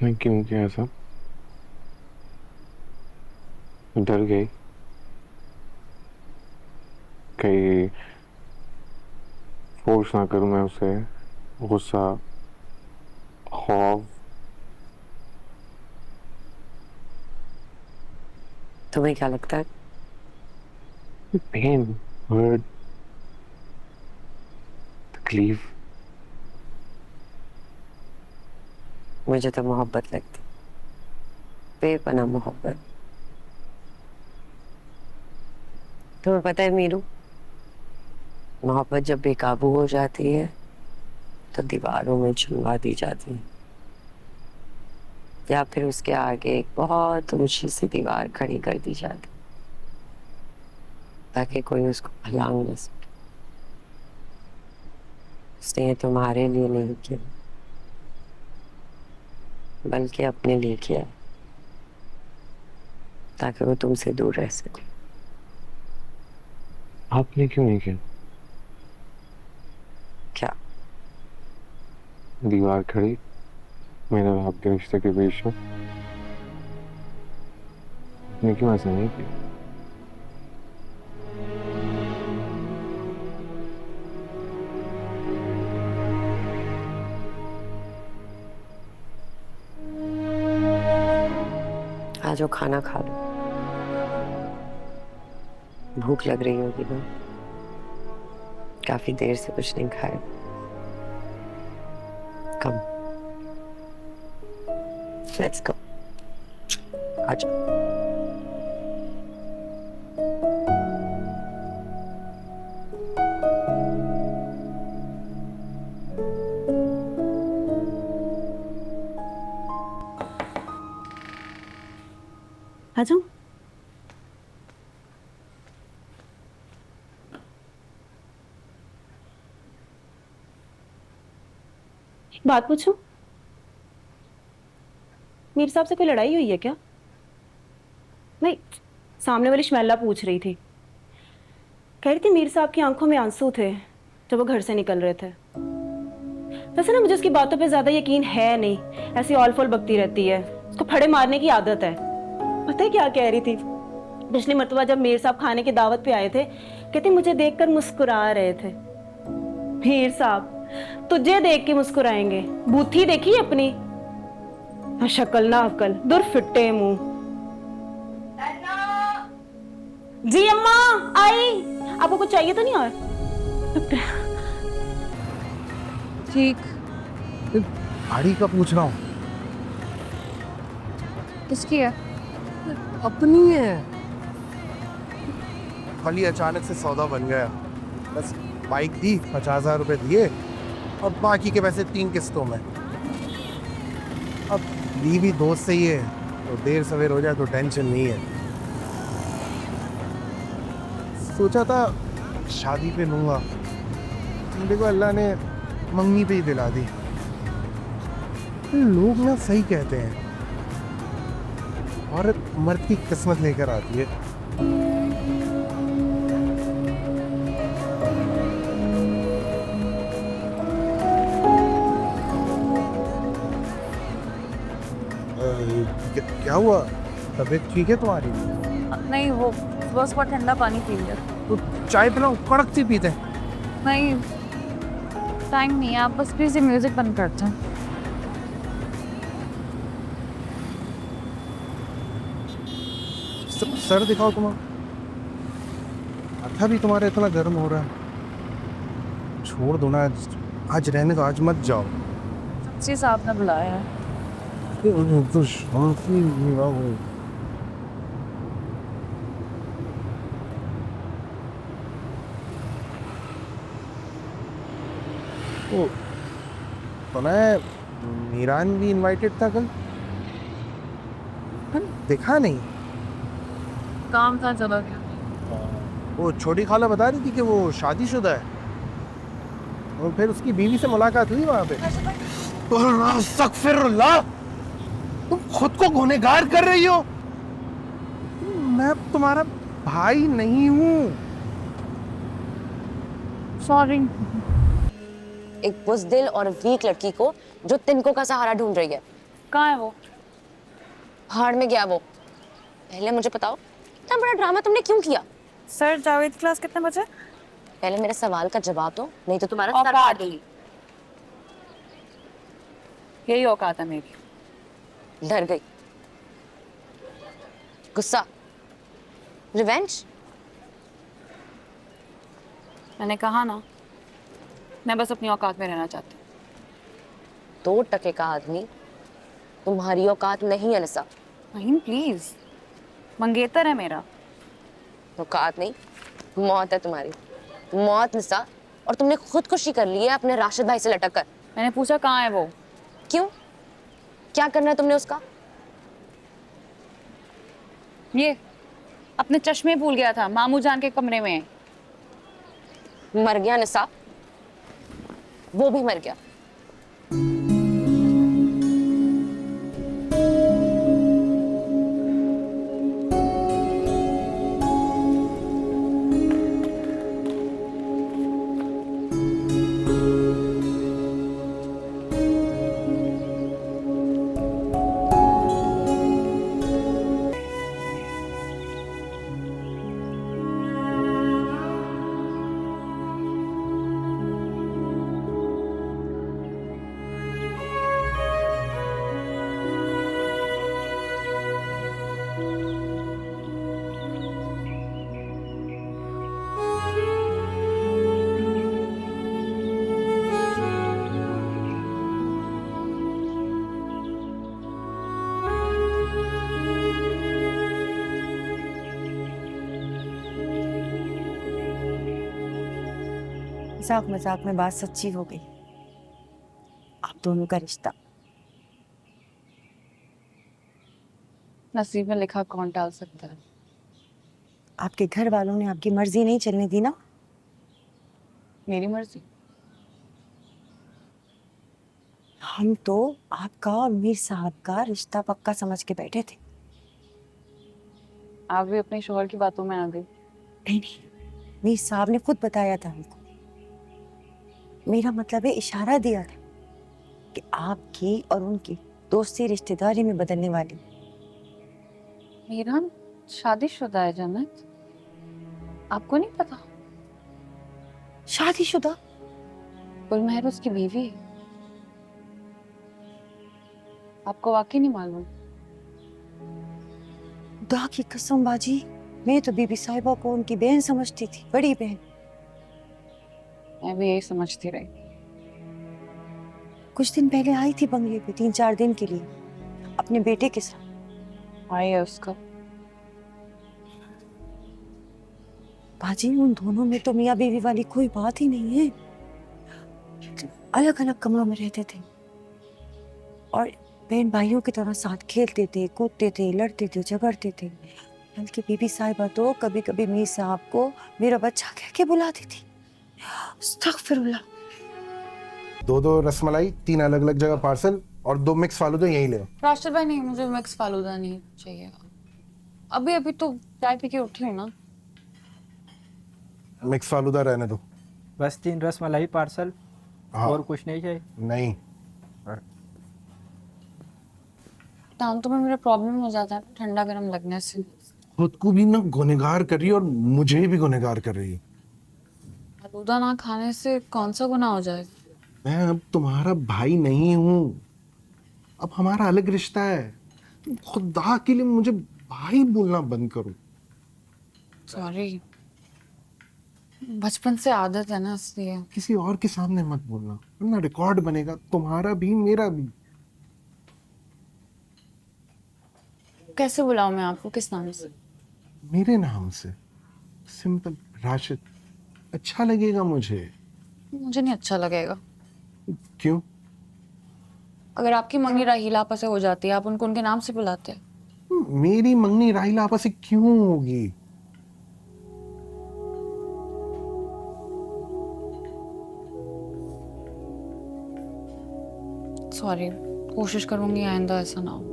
आपने क्यों किया ऐसा? डर गई? कहीं फोर्स ना करूं मैं उसे? गुस्सा, खौफ? तुम्हें क्या लगता है? पेन, हर्ट, तकलीफ? मुझे तो मोहब्बत लगती, बेपनाह मोहब्बत। तुम्हें पता है मीरू, मोहब्बत जब बेकाबू हो जाती है तो दीवारों में चुनवा दी जाती है, या फिर उसके आगे एक बहुत ऊंची सी दीवार खड़ी कर दी जाती है ताकि कोई उसको फलांग न सके। उसने ये तुम्हारे लिए नहीं किया, बल्कि अपने लिए किया है, ताकि वो तुमसे दूर रह सके। आपने क्यों नहीं किया? क्या? दीवार खड़ी मेरे और आपके रिश्ते के बीच में? आपने क्यों ऐसा नहीं किया? आज वो खाना खा लो, भूख लग रही होगी ना, काफी देर से कुछ नहीं खाया। कम, लेट्स गो, आ जाओ। आ जाओ। एक बात पूछूं? मीर साहब से कोई लड़ाई हुई है क्या? नहीं, सामने वाली शमैला पूछ रही थी। कह रही थी मीर साहब की आंखों में आंसू थे जब वो घर से निकल रहे थे। वैसे ना मुझे उसकी बातों पे ज्यादा यकीन है नहीं, ऐसी ऑल फॉल बकती रहती है, उसको फड़े मारने की आदत है। पता है क्या कह रही थी? पिछली मर्तबा जब मीर साहब खाने की दावत पे आए थे, कहती मुझे देखकर मुस्कुरा रहे थे। मीर साहब तुझे देख के मुस्कुराएंगे, बूथी देखी अपनी? ना शक्ल ना अकल, दूर फिट्टे मुंह। जी अम्मा आई। आपको कुछ चाहिए तो नहीं? और ठीक। गाड़ी का पूछ रहा हूँ। किसकी है? अपनी है। खाली अचानक से सौदा बन गया, बस बाइक दी, 50,000 रुपए दिए और बाकी के पैसे 3 किस्तों में। अब ली भी दोस्त से ही है, तो देर सवेर हो जाए तो टेंशन नहीं है। सोचा था शादी पे लूंगा, देखो अल्लाह ने मंगनी पे ही दिला दी। लोग ना सही कहते हैं, औरत मर्द की किस्मत लेकर आती है। क्या हुआ? तबीयत ठीक है तुम्हारी? नहीं, वो सुबह सुबह ठंडा पानी पी लिया। तो चाय पिलाऊं? कड़क सी पीते हैं। नहीं, टाइम नहीं है, आप बस प्लीज ये म्यूजिक बंद करते हैं। सर दिखाओ तुम्हारा। माथा भी तुम्हारा इतना गर्म हो रहा है। छोड़ दो ना, आज रहने दो, आज मत जाओ। जी साहब ने बुलाया है। तो शांति नहीं रहो। ओ, मैं मीरान भी इनवाइटेड था कल, देखा नहीं। काम था, चला गया। वो छोटी खाला बता रही थी कि वो शादीशुदा है, और फिर उसकी बीवी से मुलाकात हुई वहां पे। अस्तगफिरुल्लाह, तुम खुद को गुनहगार कर रही हो। मैं तुम्हारा भाई नहीं हूँ। सॉरी। एक बुज़दिल और वीक लड़की को जो तिनको का सहारा ढूंढ रही है। कहाँ है वो? भाड़ में गया वो। पहले मुझे बताओ, इतना बड़ा ड्रामा तुमने क्यों किया? सर जावेद क्लास कितने बजे? पहले मेरे सवाल का जवाब दो, नहीं तो तुम्हारा सर औकात। फाड़ दूंगी। यही औकात है मेरी। डर गई। गुस्सा, रिवेंज। मैंने कहा ना, मैं बस अपनी औकात में रहना चाहती हूँ। 2 टके का आदमी तुम्हारी औकात नहीं है निसा। महीन प्लीज, मंगेतर है मेरा। औकात नहीं, मौत है तुम्हारी। मौत निसा। और तुमने खुदकुशी कर ली है अपने राशिद भाई से लटक कर। मैंने पूछा कहाँ है वो? क्यों? क्या करना है तुमने उसका? ये अपने चश्मे भूल गया था मामू जान के कमरे में। मर गया निसा, वो भी मर गया। मजाक मजाक में बात सच्ची हो गई। आप दोनों का रिश्ता। नसीब में लिखा कौन टाल सकता है? आपके घर वालों ने आपकी मर्जी नहीं चलने दी ना। मेरी मर्जी। हम तो आपका और मीर साहब का रिश्ता पक्का समझ के बैठे थे। आप भी अपने शोहर की बातों में आ गई। नहीं नहीं, मीर साहब ने खुद बताया था हमको। मेरा मतलब है, इशारा दिया था कि आपकी और उनकी दोस्ती रिश्तेदारी में बदलने वाली। मीरान शादीशुदा है जन्नत, आपको नहीं पता? शादीशुदा? गुलमहर उसकी बीवी है। आपको वाकई नहीं मालूम? खुदा की कसम बाजी, मैं तो बीबी साहिबा को उनकी बहन समझती थी, बड़ी बहन। मैं भी यही समझती रही। कुछ दिन पहले आई थी बंगले पे 3-4 दिन के लिए अपने बेटे के साथ। आई है उसका। बाजी, उन दोनों में तो मियाँ बीवी वाली कोई बात ही नहीं है। अलग अलग कमरों में रहते थे और बहन भाइयों की तरह साथ खेलते थे, कूदते थे, लड़ते थे, झगड़ते थे। बल्कि बीबी साहिबा तो कभी कभी मीर साहब को मेरा बच्चा कह के बुलाती थी। अस्तगफिरुल्लाह। 2 रसमलाई, 3 अलग अलग जगह पार्सल और 2 मिक्स फालूदा यहीं ले। राशिद भाई नहीं, मुझे मिक्स फालूदा नहीं चाहिए। अभी अभी तो चाय पी के उठी हूँ ना। मिक्स फालूदा रहने दो। बस 3 रसमलाई पार्सल। हाँ। और कुछ नहीं चाहिए? नहीं। दांतों में मेरा प्रॉब्लम हो जाता है ठंडा गर्म लगने से। खुद को भी ना गुनहगार कर रही है और मुझे भी गुनहगार कर रही है। फालूदा ना खाने से कौन सा गुनाह हो जाए? मैं अब तुम्हारा भाई नहीं हूँ, अब हमारा अलग रिश्ता है। तुम खुदा के लिए मुझे भाई बोलना बंद करो। सॉरी, बचपन से आदत है ना, इसलिए। किसी और के सामने मत बोलना, वरना रिकॉर्ड बनेगा, तुम्हारा भी मेरा भी। कैसे बुलाऊं मैं आपको, किस नाम से? मेरे नाम से, सिंपल, राशिद। अच्छा लगेगा मुझे। मुझे नहीं अच्छा लगेगा। क्यों? अगर आपकी मंगनी राहीला आपस से हो जाती है, आप उनको उनके नाम से बुलाते हैं। मेरी मंगनी राहिला आपस से क्यों होगी? सॉरी, कोशिश करूंगी आइंदा ऐसा ना हो।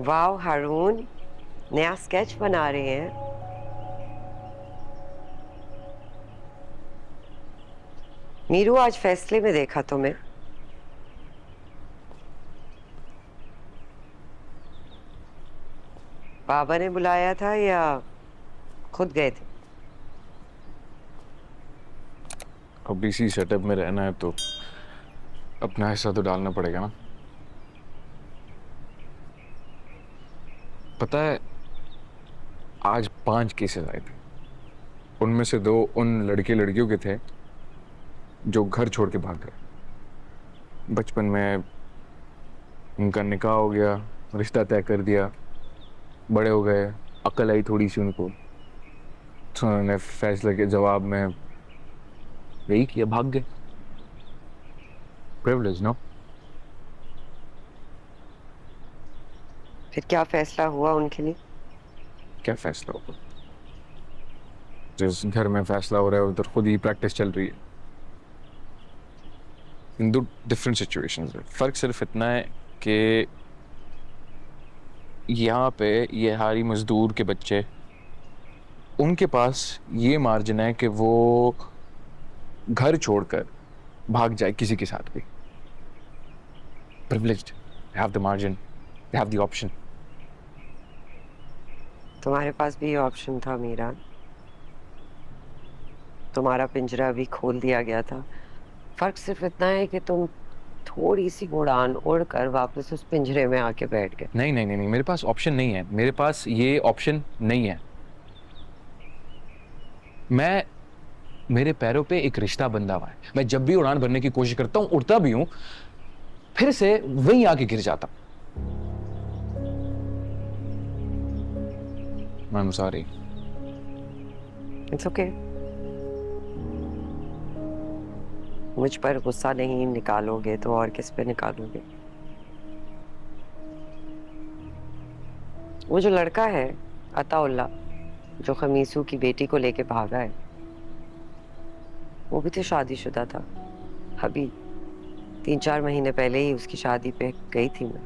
वाह हारून, नया स्केच बना रहे हैं। मीरू, आज फैसले में देखा तुम्हें। बाबा ने बुलाया था या खुद गए थे? अब इसी सेटअप में रहना है तो अपना हिस्सा तो डालना पड़ेगा ना। पता है, आज 5 केसेस आए थे। उनमें से 2 उन लड़के लड़कियों के थे जो घर छोड़ के भाग गए। बचपन में उनका निकाह हो गया, रिश्ता तय कर दिया, बड़े हो गए, अकल आई थोड़ी सी उनको, तो उन्होंने फैसले के जवाब में यही किया, भाग गए। Privilege no. फिर क्या फैसला हुआ उनके लिए? क्या फैसला होगा? जिस घर में फैसला हो रहा है उधर खुद ही प्रैक्टिस चल रही है। इन 2 डिफरेंट सिचुएशंस है। फर्क सिर्फ इतना है कि यहाँ पे ये हारी मजदूर के बच्चे, उनके पास ये मार्जिन है कि वो घर छोड़कर भाग जाए किसी के साथ भी। Privileged, they have the margin, they have the option. तुम्हारे पास भी ये ऑप्शन था मीरा। तुम्हारा पिंजरा भी खोल दिया गया था। फर्क सिर्फ इतना है कि तुम थोड़ी सी उड़ान उड़कर वापस उस पिंजरे में आके बैठ गए। नहीं नहीं नहीं नहीं, मेरे पास ऑप्शन नहीं है। मेरे पास ये ऑप्शन नहीं है। मेरे पैरों पे एक रिश्ता बंधा हुआ है। मैं जब भी उड़ान भरने की कोशिश करता हूँ, उड़ता भी हूँ, फिर से वहीं आके गिर जाता हूँ। I'm sorry. It's okay. मुझ पर गुस्सा नहीं निकालोगे तो और किस पे निकालोगे? वो जो लड़का है अताउल्ला, जो खमीसू की बेटी को लेके भागा है, वो भी तो शादीशुदा था। अभी 3-4 महीने पहले ही उसकी शादी पे गई थी मैं।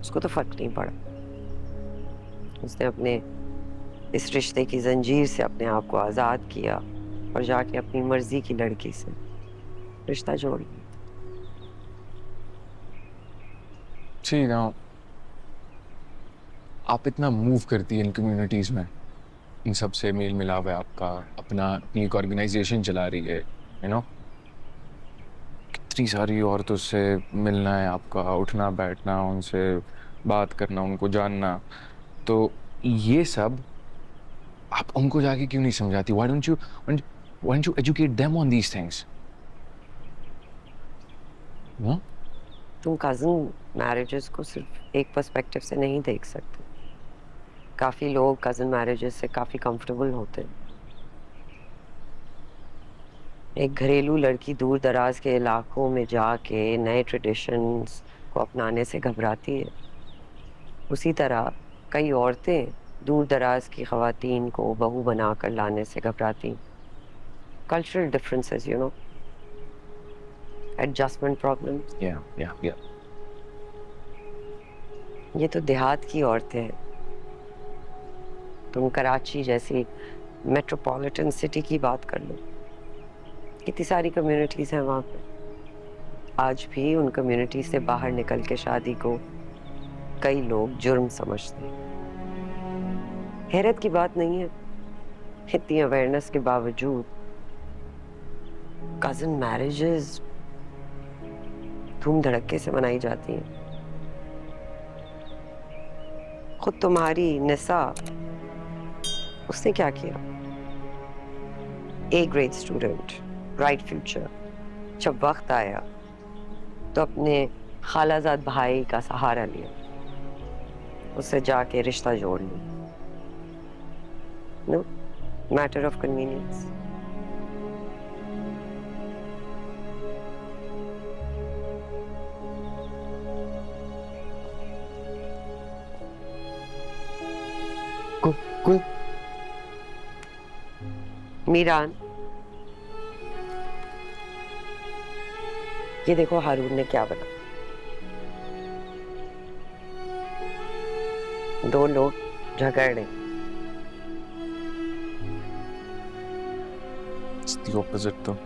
उसको तो फर्क नहीं पड़ा। उसने अपने इस रिश्ते की जंजीर से अपने आप को आजाद किया और जाके अपनी मर्जी की लड़की से रिश्ता जोड़ लिया। ठीक है, आप इतना मूव करती है इन कम्युनिटीज में, इन सब से मेल मिलाप है आपका, अपनी एक ऑर्गेनाइजेशन चला रही है, यू नो, कितनी सारी औरतों से मिलना है आपका, उठना बैठना, उनसे बात करना, उनको जानना, तो ये सब आप उनको जाके क्यों नहीं समझाती? Why don't you educate them on these things? हाँ? तुम कज़न मैरिजेस को सिर्फ एक पर्सपेक्टिव से नहीं देख सकते। काफ़ी लोग कज़न मैरिजेस से काफ़ी कंफर्टेबल होते हैं। एक घरेलू लड़की दूर दराज के इलाकों में जाके नए ट्रेडिशंस को अपनाने से घबराती है। उसी तरह कई औरतें दूर दराज की ख़वातीन को बहू बनाकर लाने से घबराती। Cultural differences, you know, adjustment problems. Yeah. ये तो देहात की औरतें हैं। तुम कराची जैसी मेट्रोपॉलिटन सिटी की बात कर लो, कितनी सारी कम्युनिटीज हैं वहाँ पे। आज भी उन कम्युनिटी से बाहर निकल के शादी को कई लोग जुर्म समझते हैं। हैरत की बात नहीं है, इतनी अवेयरनेस के बावजूद कजन मैरिजेस धूम धड़क्के से मनाई जाती हैं। खुद तुम्हारी निसा, उसने क्या किया? A grade student, bright future. जब वक्त आया तो अपने खालाजाद भाई का सहारा लिया, उससे जाके रिश्ता जोड़ लिया। No matter of convenience. Meeran, ये देखो हारून ने क्या बना। 2 लोग झगड़ रहे। It's the opposite though.